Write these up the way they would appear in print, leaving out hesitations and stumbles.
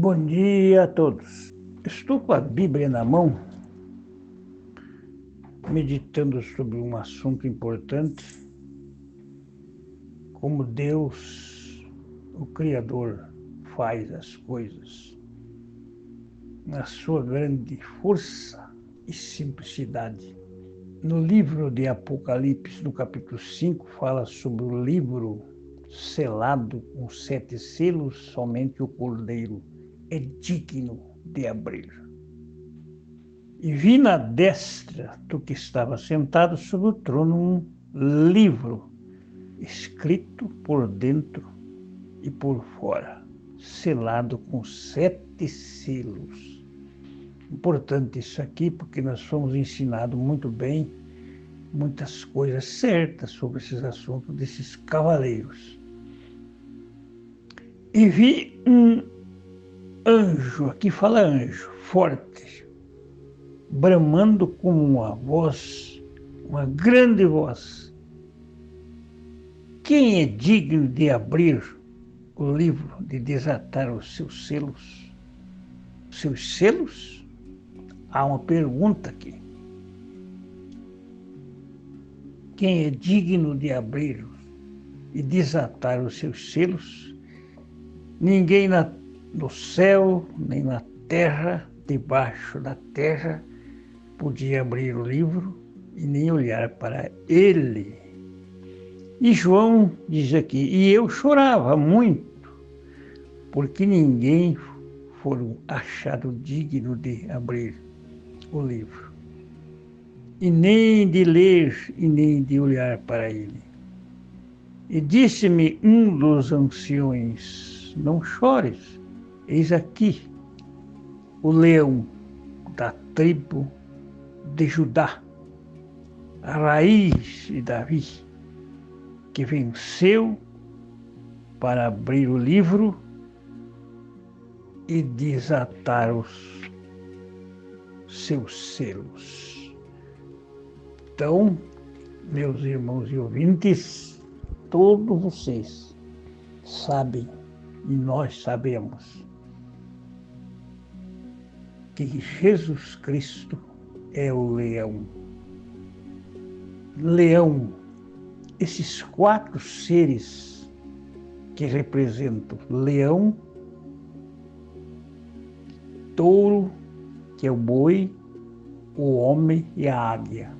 Bom dia a todos. Estou com a Bíblia na mão, meditando sobre um assunto importante, como Deus, o Criador, faz as coisas, na sua grande força e simplicidade. No livro de Apocalipse, no capítulo 5, fala sobre o livro selado com 7 selos, somente o Cordeiro é digno de abrir. E vi na destra do que estava sentado sobre o trono um livro, escrito por dentro e por fora, selado com 7 selos. Importante isso aqui, porque nós fomos ensinados muito bem, muitas coisas certas sobre esses assuntos desses cavaleiros. E vi um anjo, aqui fala anjo, forte, bramando como uma voz, uma grande voz. Quem é digno de abrir o livro, de desatar os seus selos? Seus selos? Há uma pergunta aqui. Quem é digno de abrir e desatar os seus selos? Ninguém no céu, nem na terra, debaixo da terra, podia abrir o livro e nem olhar para ele. E João diz aqui, e eu chorava muito, porque ninguém foi achado digno de abrir o livro, e nem de ler, e nem de olhar para ele. E disse-me um dos anciões, não chores, eis aqui o leão da tribo de Judá, a raiz de Davi, que venceu para abrir o livro e desatar os seus selos. Então, meus irmãos e ouvintes, todos vocês sabem, e nós sabemos, que Jesus Cristo é o leão. Leão, esses 4 seres que representam leão, touro, que é o boi, o homem e a águia.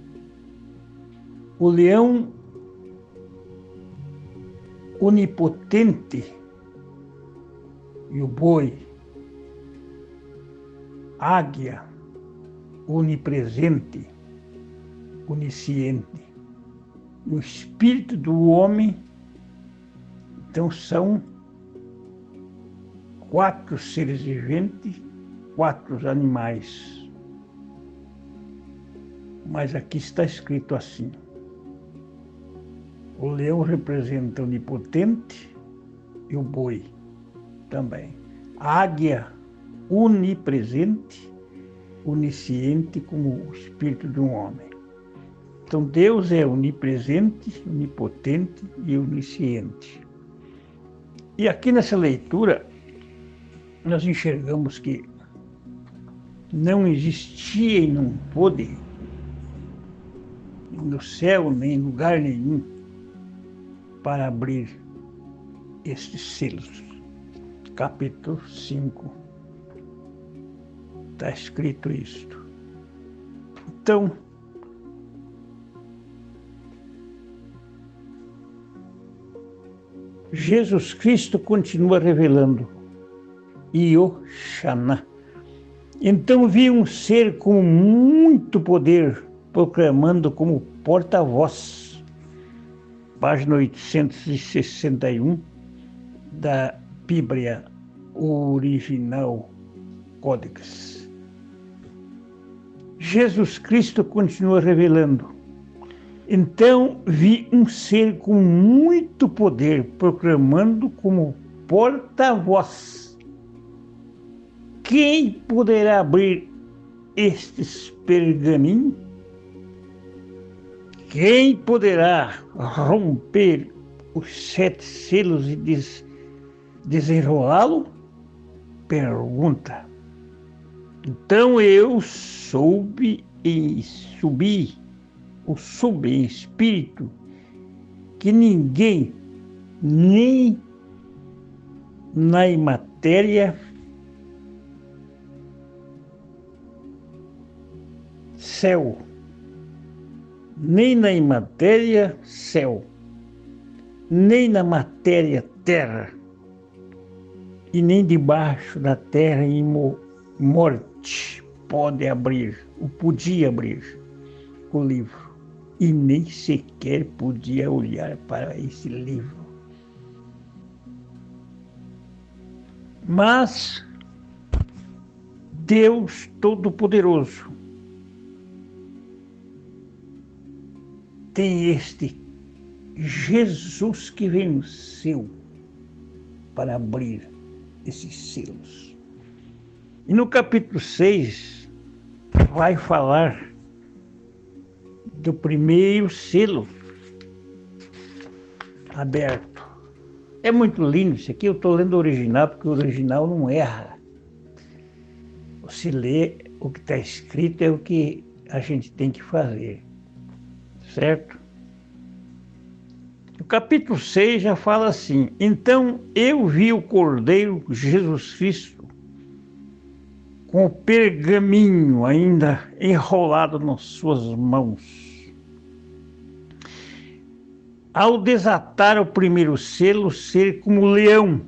O leão onipotente e o boi, águia, onipresente, onisciente. O espírito do homem, então são 4 seres viventes, 4 animais. Mas aqui está escrito assim. O leão representa o onipotente e o boi também. A águia, onipresente, onisciente, como o espírito de um homem. Então Deus é onipresente, onipotente e onisciente. E aqui nessa leitura, nós enxergamos que não existia e não pôde, no céu nem em lugar nenhum, para abrir estes selos. Capítulo 5. Está escrito isto. Então, Jesus Cristo continua revelando. Ioxaná. Então vi um ser com muito poder, proclamando como porta-voz. Página 861 da Bíblia Original Codex. Jesus Cristo continua revelando. Então vi um ser com muito poder, proclamando como porta-voz. Quem poderá abrir estes pergaminhos? Quem poderá romper os 7 selos e desenrolá-lo? pergunta. Então eu subi em espírito, que ninguém, nem na imatéria, céu, nem na imatéria, céu, nem na matéria, terra, e nem debaixo da terra em morte pode abrir, ou podia abrir o livro, e nem sequer podia olhar para esse livro. Mas Deus Todo-Poderoso tem este Jesus que venceu para abrir esses selos. E no capítulo 6 vai falar do primeiro selo aberto. É muito lindo isso aqui, eu estou lendo o original, porque o original não erra. Você lê o que está escrito, é o que a gente tem que fazer, certo? O capítulo 6 já fala assim: então eu vi o Cordeiro Jesus Cristo com o pergaminho ainda enrolado nas suas mãos. Ao desatar o primeiro selo, ser como leão,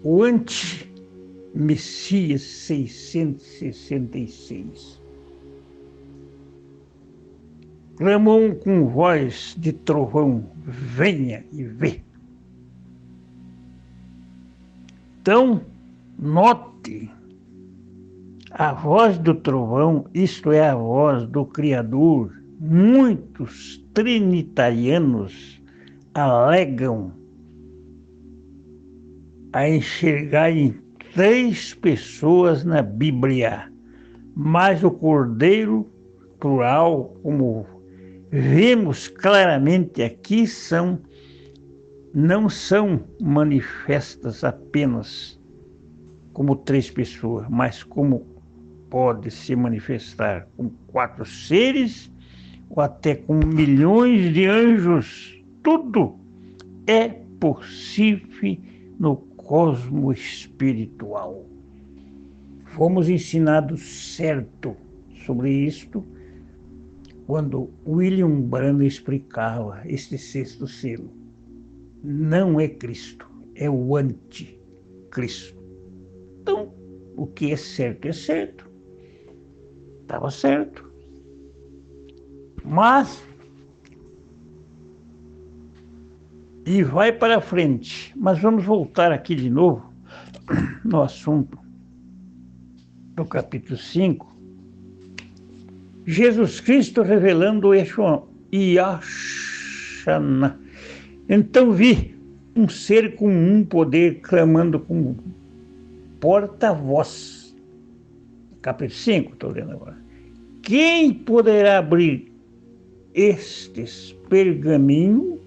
o anti-Messias 666. Clamou com voz de trovão: venha e vê. Então, note, a voz do trovão, isto é a voz do Criador. Muitos trinitarianos alegam a enxergarem 3 pessoas na Bíblia, mas o Cordeiro, plural, como vemos claramente aqui, não são manifestas apenas como 3 pessoas, mas como pode se manifestar com 4 seres ou até com milhões de anjos. Tudo é possível no cosmo espiritual. Fomos ensinados certo sobre isto quando William Branham explicava este 6º selo. Não é Cristo, é o anticristo. Então, o que é certo, estava certo. Mas, e vai para frente, mas vamos voltar aqui de novo no assunto do capítulo 5. Jesus Cristo revelando Yashana. Então vi um ser com um poder clamando como porta-voz. Capítulo 5, estou lendo agora. Quem poderá abrir estes pergaminhos?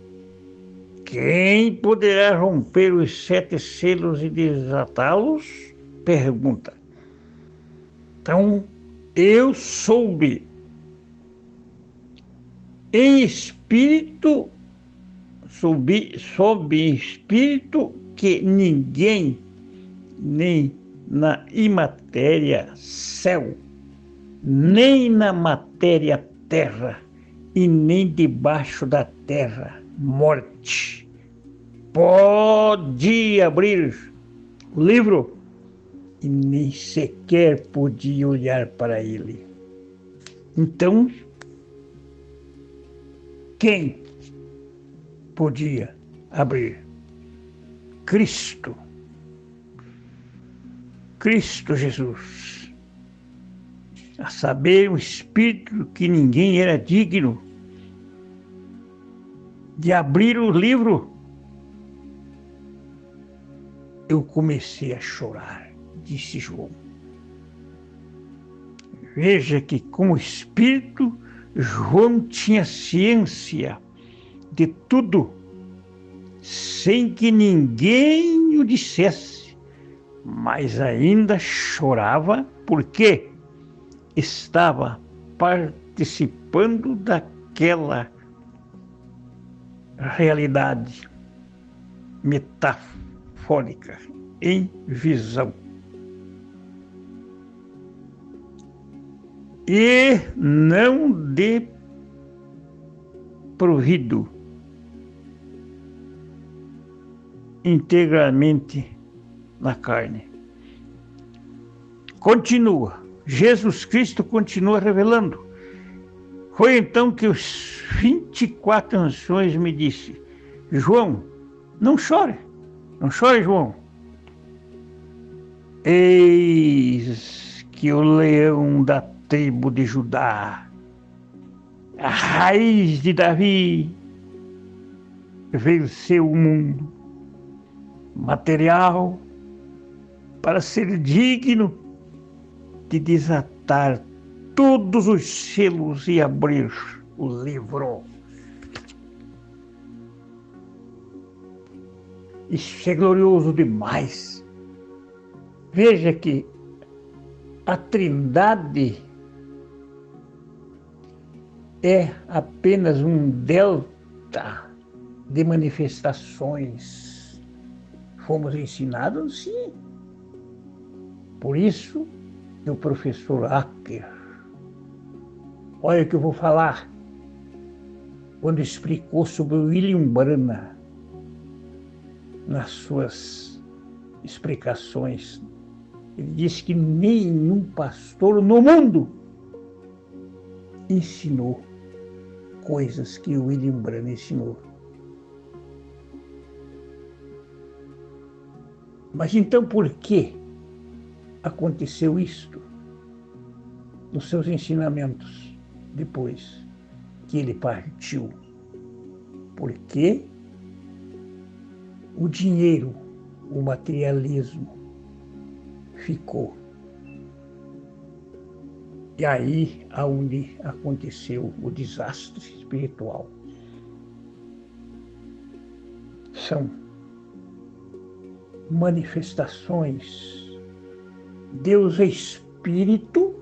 Quem poderá romper os 7 selos e desatá-los? Pergunta. Então, eu soube em espírito, soube em espírito que ninguém, nem na imatéria céu, nem na matéria terra, e nem debaixo da terra morte pode abrir o livro, e nem sequer podia olhar para ele. Então, quem podia abrir? Cristo Jesus. A saber, o Espírito que ninguém era digno de abrir o livro. Eu comecei a chorar, disse João. Veja que, como Espírito, João tinha ciência de tudo sem que ninguém o dissesse, mas ainda chorava porque estava participando daquela realidade metafórica em visão. E não de provido integralmente na carne. Continua, Jesus Cristo continua revelando. Foi então que os 24 anciões me disse: João, não chore, João. Eis que o leão da tribo de Judá, a raiz de Davi, venceu o mundo material para ser digno de desatar todos os selos e abrir o livro. Isso é glorioso demais. Veja que a Trindade é apenas um delta de manifestações. Fomos ensinados, sim. Por isso, o professor Acker, olha o que eu vou falar, quando explicou sobre o William Branham, nas suas explicações, ele disse que nenhum pastor no mundo ensinou coisas que o William Branham ensinou. Mas então por que aconteceu isto nos seus ensinamentos depois que ele partiu? Porque o dinheiro, o materialismo ficou. E aí aonde aconteceu o desastre espiritual. São manifestações. Deus é espírito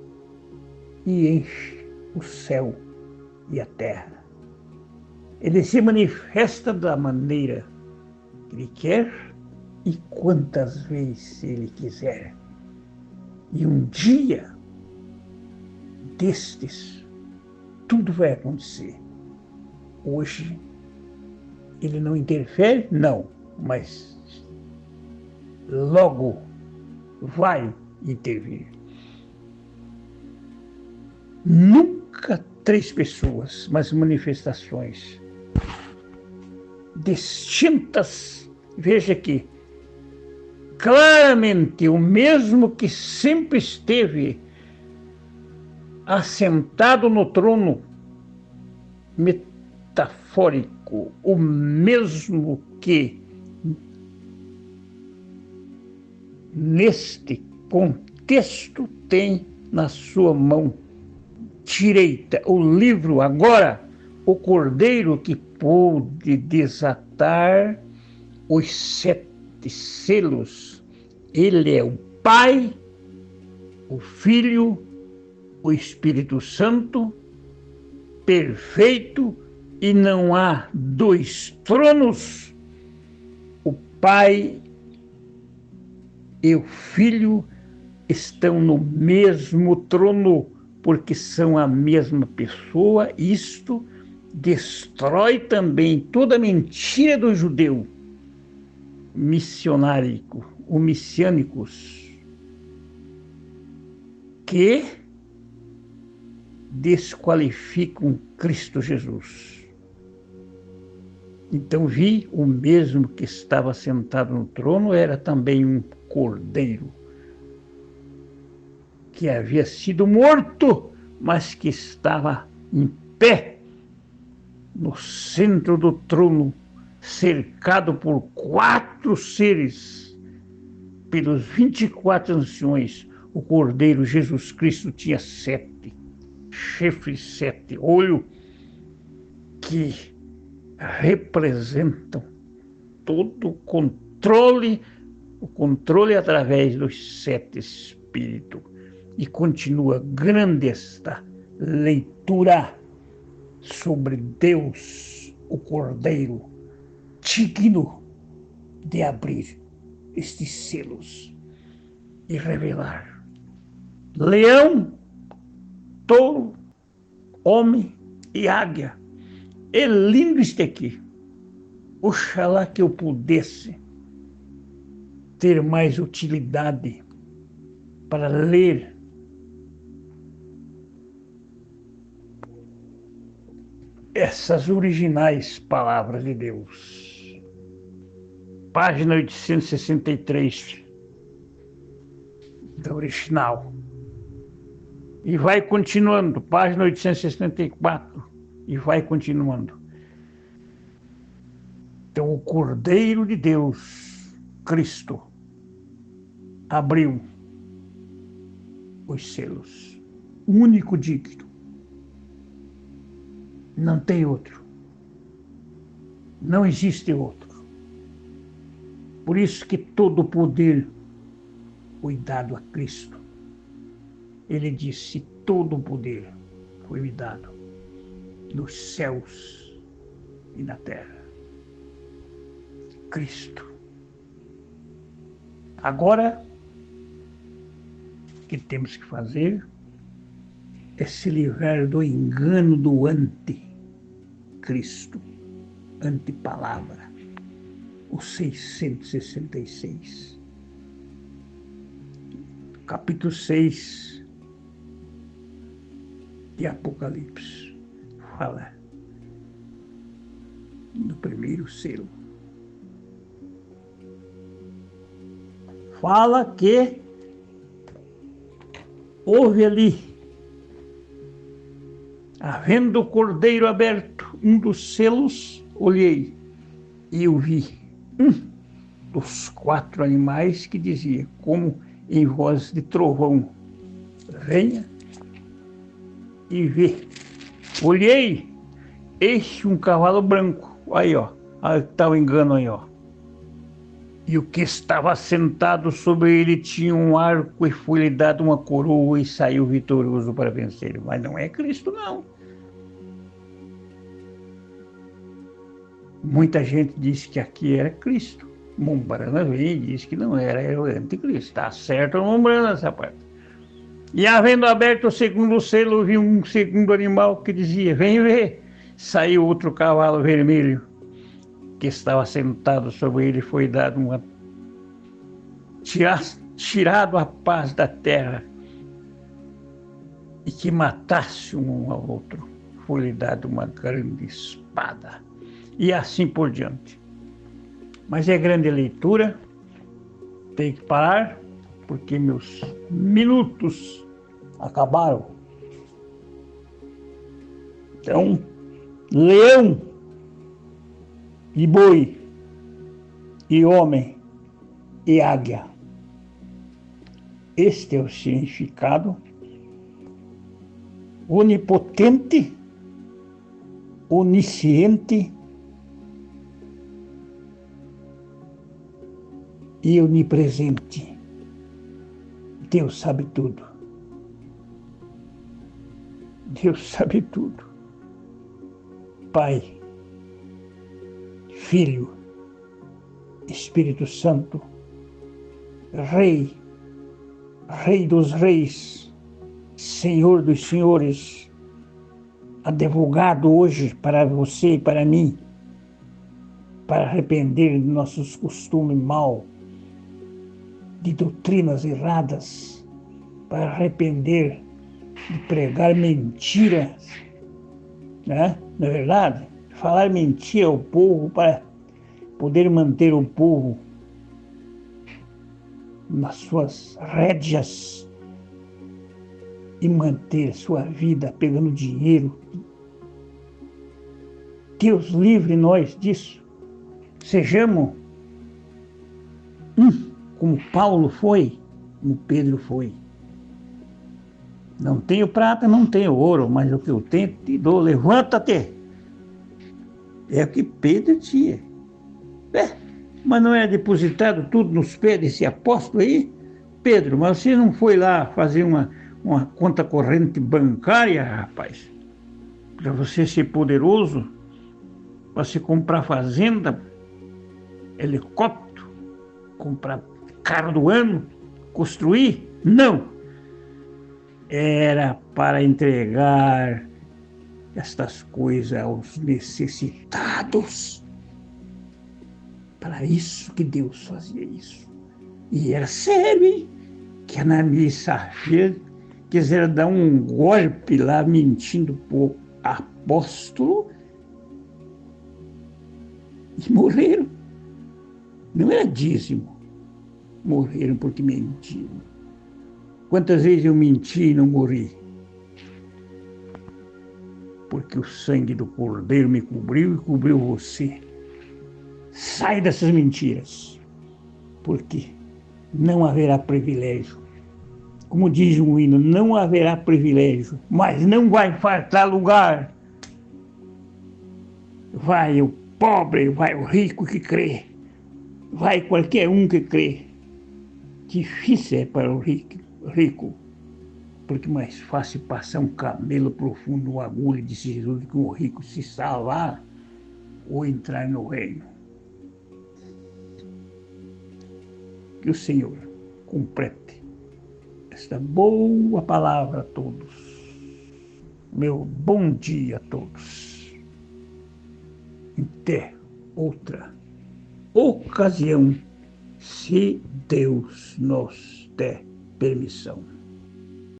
e enche o céu e a terra. Ele se manifesta da maneira que ele quer e quantas vezes ele quiser. E um dia destes, tudo vai acontecer. Hoje, ele não interfere? Não, mas logo vai intervir. Nunca 3 pessoas, mas manifestações distintas. Veja que claramente o mesmo que sempre esteve assentado no trono metafórico, o mesmo que neste contexto tem na sua mão direita o livro, agora o cordeiro que pôde desatar os 7 selos. Ele é o Pai, o Filho, o Espírito Santo, perfeito, e não há 2 tronos. O Pai e o Filho estão no mesmo trono, porque são a mesma pessoa. Isto destrói também toda a mentira do judeu missionárico, o messiânicos, que desqualificam Cristo Jesus. Então vi o mesmo que estava sentado no trono, era também um cordeiro, que havia sido morto, mas que estava em pé no centro do trono, cercado por 4 seres, pelos 24 anciões. O cordeiro Jesus Cristo tinha 7 chifres, 7 olhos, que representam todo o controle através dos 7 espíritos. E continua grande esta leitura sobre Deus, o Cordeiro, digno de abrir estes selos e revelar leão, touro, homem e águia. É lindo isto aqui. Oxalá que eu pudesse ter mais utilidade para ler essas originais palavras de Deus. Página 863 da original. E vai continuando, página 864, e vai continuando. Então, o Cordeiro de Deus, Cristo, abriu os selos. O único digno. Não tem outro. Não existe outro. Por isso que todo o poder foi dado a Cristo. Ele disse, todo o poder foi me dado nos céus e na terra. Cristo. Agora, o que temos que fazer é se livrar do engano do anticristo, antipalavra, o 666. Capítulo 6 de Apocalipse fala do primeiro selo. Fala que houve ali, havendo o cordeiro aberto, um dos selos, olhei e eu vi dos 4 animais que dizia, como em voz de trovão, venha e vê. Olhei, eis um cavalo branco, aí ó, está o engano aí ó. E o que estava sentado sobre ele tinha um arco e foi-lhe dado uma coroa e saiu vitorioso para vencer. Mas não é Cristo, não. Muita gente disse que aqui era Cristo. Mombrana vem e diz que não era o anticristo. Está certo o Mombrana essa parte. E havendo aberto o segundo selo, vi um segundo animal que dizia, vem ver. Saiu outro cavalo vermelho, que estava sentado sobre ele, foi dado tirado a paz da terra, e que matasse um ao outro, foi-lhe dado uma grande espada, e assim por diante. Mas é grande leitura, tem que parar, porque meus minutos acabaram. Então, leão e boi, e homem, e águia. Este é o significado onipotente, onisciente e onipresente. Deus sabe tudo. Deus sabe tudo. Pai, Filho, Espírito Santo, Rei, Rei dos Reis, Senhor dos Senhores, advogado hoje para você e para mim, para arrepender de nossos costumes maus, de doutrinas erradas, para arrepender de pregar mentiras, né? Não é verdade? Falar mentira ao povo para poder manter o povo nas suas rédeas e manter sua vida pegando dinheiro. Deus livre nós disso. Sejamos como Paulo foi, como Pedro foi. Não tenho prata, não tenho ouro, mas o que eu tenho te dou. Levanta-te. É o que Pedro tinha. Mas não é depositado tudo nos pés desse apóstolo aí? Pedro, mas você não foi lá fazer uma conta corrente bancária, rapaz? Para você ser poderoso, para você comprar fazenda, helicóptero, comprar carro do ano, construir? Não. Era para entregar estas coisas aos necessitados. Para isso que Deus fazia isso. E era sério, hein? Que Ananias e Safira quiseram dar um golpe lá, mentindo pro apóstolo, e morreram. Não era dízimo. Morreram porque mentiram. Quantas vezes eu menti e não morri? Porque o sangue do Cordeiro me cobriu e cobriu você. Sai dessas mentiras, porque não haverá privilégio. Como diz um hino, não haverá privilégio, mas não vai faltar lugar. Vai o pobre, vai o rico que crê, vai qualquer um que crê. Difícil é para o rico, porque mais fácil passar um camelo profundo, uma agulha de Jesus, do que um rico se salvar ou entrar no reino. Que o Senhor complete esta boa palavra a todos. Meu bom dia a todos. Até outra ocasião, se Deus nos der permissão.